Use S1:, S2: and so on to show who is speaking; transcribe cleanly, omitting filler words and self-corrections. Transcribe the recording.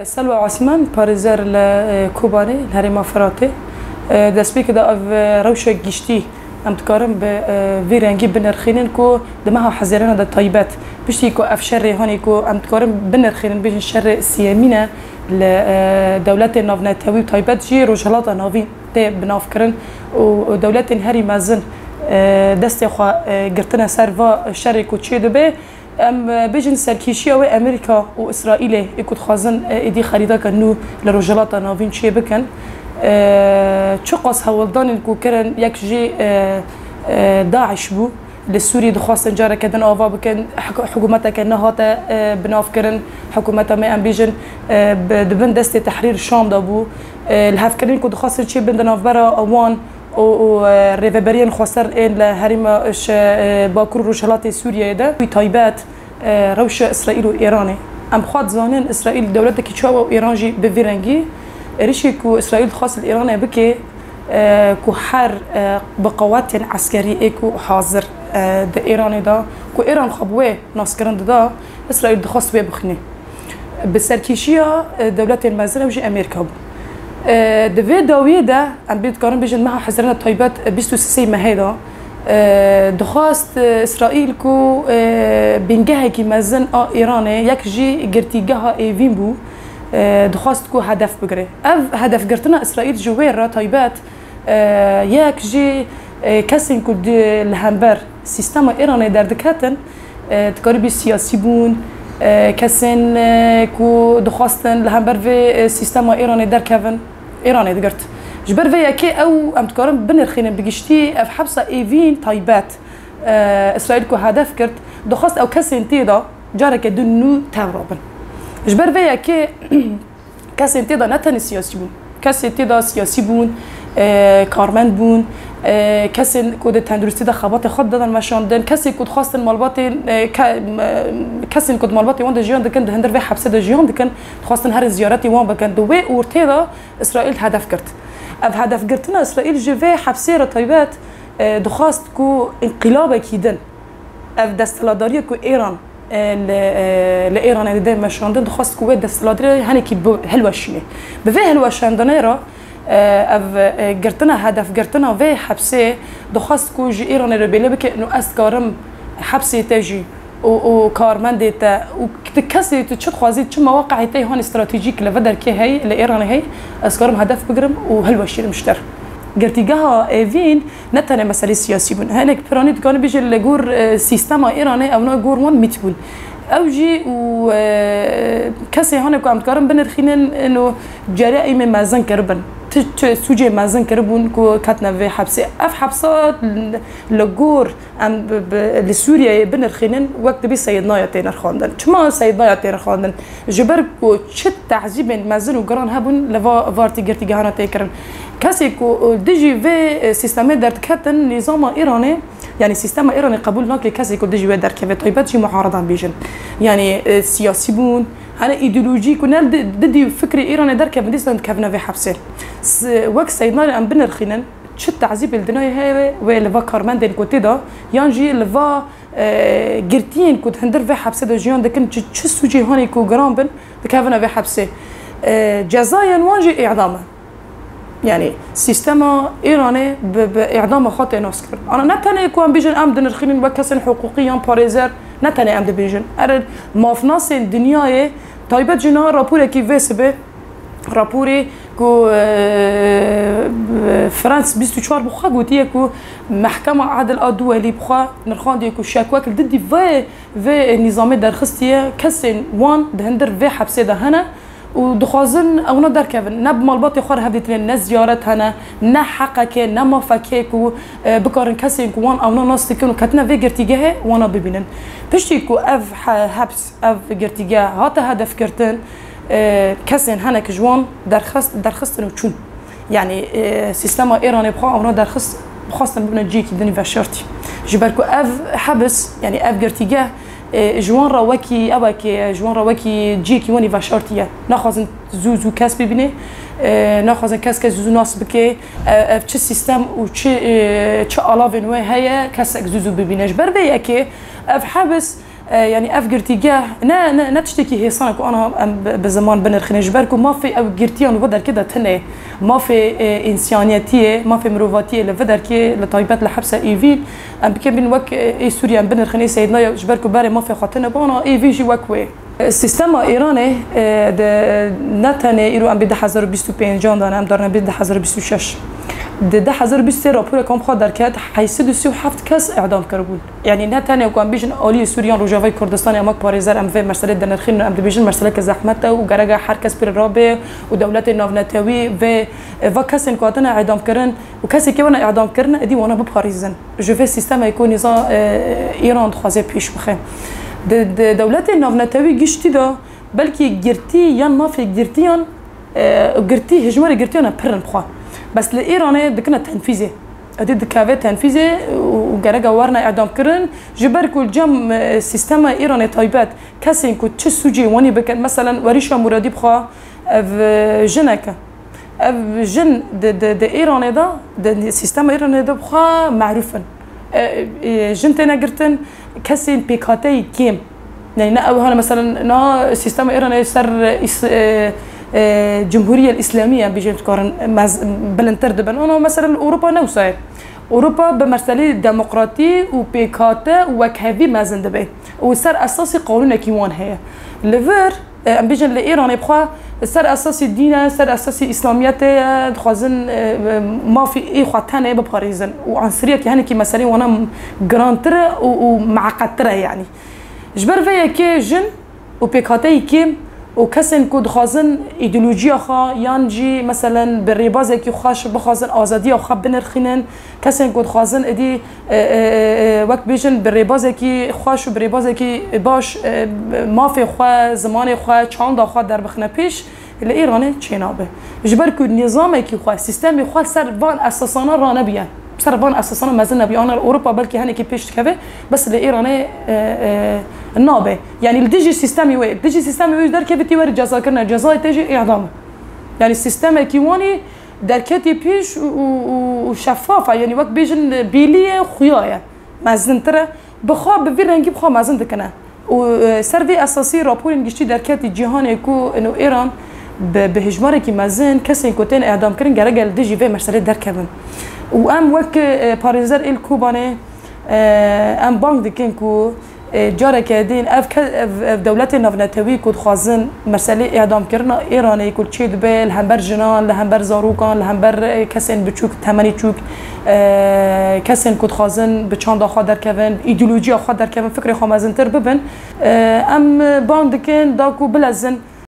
S1: سلوى عثمان باريزر الكوباني الهرم فراتي دسبيك دا روشة جشتي ام تكارم بفيرانجي بنرخينن كو دمها حزيرنا دا طيبات بشتي كو افشر هوني كو ام تكارم بنرخينن بيجن الشر السيامينة لدولات نافناتاوي طيبات جي رجالات نافين تي بنافكرن ودولات هاري مازن دستي خوا قرتنا سرفا الشر كو تشي دبي ام بيجن سركيشيا و امريكا واسرائيل يكون خازن ايدي خريطه كنو لرجالات نافين شي بكن تشقص هولدان كوكرن يك جي داعش بو للسوري دخواستن جارة كدن آفا بكن حكومتها كأنها هاتا بنافكرن حكومتها ما ام بيجن دبن دست تحرير الشام دابو الهافكرين كو دخواستن شي بن دنافبرا اوان و ريفبريان خواستر ان لهرم باكور رجالات سوريا ده في طيبات روش اسرائيل وايران ام خوات زانن اسرائيل دولتك تشوا وايران جي بفيرنجي ريشي كو اسرائيل خاص الايراني بكي كو حر بقوات عسكريه كو حاضر د ايراني دا كو ايران خبوه ناسكرند دا اسرائيل دخص بيه بخني بالسركيشيه دولات المازن وجي امريكا دفي داويه دا ام بيت كارن بيجن معها حزرنا طيبات بيستو سي مهيدا دخواست اسرائيل كو بينجاها كي مازن ايراني يك جي قرتيجاها ايفين بو دخواست كو هدف بقري اف هدف قرتنا اسرائيل جويرة طيبات ياك جي كاسين كود الهامبر سيستما ايراني دردكاتن تقريبي سياسي بون كاسين كو دخواستن الهامبر في سيستما ايراني دركافن ايراني دقرت جبر في ياكي او ام تقارن بنرخين بقشتي اف حبسه ايفين طيبات اسرائيل كو هدف كرت دخواست او كاسين تيدا جارك دنو تابرابن جبر فيا كي كاسين تيدا نتن سياسي بون كاسين تيدا سياسي بون كارمن بون كاسين كود تندرستي دا خبات خد دادن مشاندن كاسين كود خواستن مالباتي كاسين كود مالباتي وان دا جيان دكن هندر في حبسه دا جيان دكن خواستن هر زيارتي وان بكن دوي اورتيدا اسرائيل هدف كرت اف هدف كرتنا اسرائيل جي حبسه طيبات دخواست كو انقلاب كيدن اف دستلاداري كو ايران لإيران اللي دايما شاندن دخواست كويت دستلادري هنيكي هلوشيني بفي هلوشاندني را اف قرتنا هدف قرتنا في حبسه دخواست كو جي إيران اللي بيلبك انه اسكارم حبسه تاجي وكارمان ديتا وكتكسي تشد خوازي تشم مواقع تاي هون استراتيجيك لفدر كي هي لإيران هي اسكارم هدف بقرم وهلوشيني مشتر قرتيجاها ايفين نتنا مسألة سياسية بون هناك برانيت كانوا بيجي لجور سيستم ايراني او نجور وان ميتبون اوجي و كسي هناك عم تقارن بين الخينين انه جرائم مازن كربن سوجي مازن كربون كو كاتنا في حبسه اف حبسات لجور ام لسوريا بين الخينين وقت بي سيدنا تينر خاندن شما سيدنا تينر خاندن جبركو تشت تعذيب مازن وقران هبون لفا فارتي قرتيجانا تيكرن كاسي كو ديجي في سيستم درت كاتن نظام ايراني يعني سيستم ايراني قبول ناكل كاسي كو ديجي درت كيف طيبات شي معارضه بيجن يعني سياسي بون انا ايديولوجي كنا ضد فكر ايراني در كيف ديسن كيفنا في حبسه وقت سيدنا ام بن الخنن شت تعذيب الدنيا هي ولا كارمان دين كوتي دا يانجي لفا قرتين كنت هندر في حبسه دو جيان دكن تشسو جي هوني كو جرامبن كيفنا في حبسه جزايا وانجي اعدامه يعني سيستم ايراني باعدام خاطئ ناسكر انا نتني كون بيجن ام دن الخنين وكسن حقوقيا باريزر نتني ام بيجن ار مافناس الدنيا طيبت جنا رابور كي فيسبي رابوري كو فرنسا 24 بخا قوتيه كو محكمه عدل الدولي بخا نرخان ديكو شكواك ضد في نظام درخستيه كسن وان دهندر في حبسه ده هنا ودخوازن او ندر كيفن نب مالباتي خور هديتين ناس زيارت هنا نا حقك نا مافكيك و بكارن كاسين وان او ناس تكونوا كاتنا في قرتيجاه وانا ببينن بشتيكو اف حبس اف قرتيجاه هاتا هدف كرتن كاسين هنا كجوان درخستن وتشون يعني سيستم ايراني بخا او درخست خاصه ببنا جيكي دني فاشرتي جبركو اف حبس يعني اف قرتيجاه جوان رواكي أباكي جوان رواكي جيكي واني فاشارتيا ناخذن زوزو كاس ببينه ناخذن كاس زوزو ناس بكي في سيستم وش آلافن وهي كاس زوزو ببينه جبر بيا كي في حبس يعني اف قرتيجاه نا تشتكي هي صنك وانا بزمان بنرخين جبركو ما في اف قرتيان وبدر كده تنه ما في انسانيتيه ما في مروفاتيه لفدر كي لطيبات لحبسه ايفيل ام بكم وك اي سوريا بنرخين سيدنا جبركو باري ما في خاطرنا بانا اي في جي وكوي السيستم ايراني نتانه ايرو ام بده 1025 جاندان ام دارنا بده 1026 ده 1020 راپور کام خود درکت 837 کس اعدام کربون یعنی نه تنها کام بیشن عالی سوریان روجاوی کردستان اماک پاریزر ام في مسئله دنرخین ام بیشن مسئله که زحمت و گرگا هر کس پر رابه و دولت ناونتوی و کسی کاتنا اعدام کردن و کسی که ونا اعدام کردن ادی وانا بپاریزن جو في سیستم یکون نظام ایران خوازه پیش بخه دولت ناونتوی گشتی دا بلکی گرتی یا نافی گرتیان گرتی هجمار گرتیان پرن بخوا بس لإيرانية دكنا تنفيذي أدي دكافة تنفيذي وجرجا ورنا إعدام كرن جبركو الجم سيستم إيراني طيبات كاسين كو تشسوجي واني بكن مثلا وريشة مرادي بخا في جنكا في جن د إيراني ده سيستم إيراني ده بخا معروفا جنتنا قرتن كاسين بيكاتي كيم يعني هنا مثلا نا سيستم إيراني سر الجمهورية الإسلامية بيجي تقارن بلنتر دبن أنا مثلا أوروبا نوصل أوروبا بمرسلة ديمقراطية وبيكاتا وكهذي مازن دبي وصار أساسي قانون كيوان هي لفر أم بيجي لإيران يبقى صار أساسي دينا صار أساسي إسلاميته خازن ما في إيه خاتنة بباريزن وعنصرية يعني كي مثلا وأنا جرانترة ومعقدترة يعني جبر فيا كي جن وبيكاتا كيم وكسن كود خازن ايديولوژیا خا يانجي مثلا بالرباز كي خاش بخازن ازادي خا بنرخينن كسن كود خازن ادي وقت بيجن بالرباز كي خاش بالرباز كي باش ما في خا زمان خا چاند خا در بخنه پیش الايراني چنابه جبركو النظام كي خا سيستم خا سر وان اساسانا رانبيان سربان اساسا مازلنا بيانا اوروبا بلكي هاني كي بيش كذا بس الايراني النابه يعني الديجي سيستمي وي الديجي سيستمي وي دار كيف تيوري جزا كرنا جزاء تجي اعدام يعني السيستم كيواني دار كتي بيش وشفافه يعني وقت بيجن بيليه خويا مازن ترى بخا بفير رنجي بخا مازن دكنا وسرفي اساسي رابور انجشتي دار كتي جهان كو انه ايران بهجماره كي مازن كسين كوتين اعدام كرن جرجل ديجي في مرسله دار كمان وام وك باريزر الكوباني ام بانك دكينكو جارك دين اف دولت ناونتوی کود خازن مسئله اعدام کردن ایرانی کل چید به لهمبر جنان لهمبر زاروکان لهمبر کسین بچوک تمنی چوک کسین کود خازن به چند آخا در کون ایدئولوژی آخا در کون فکر خامزن تر ببن ام بانک دکن داکو بلزن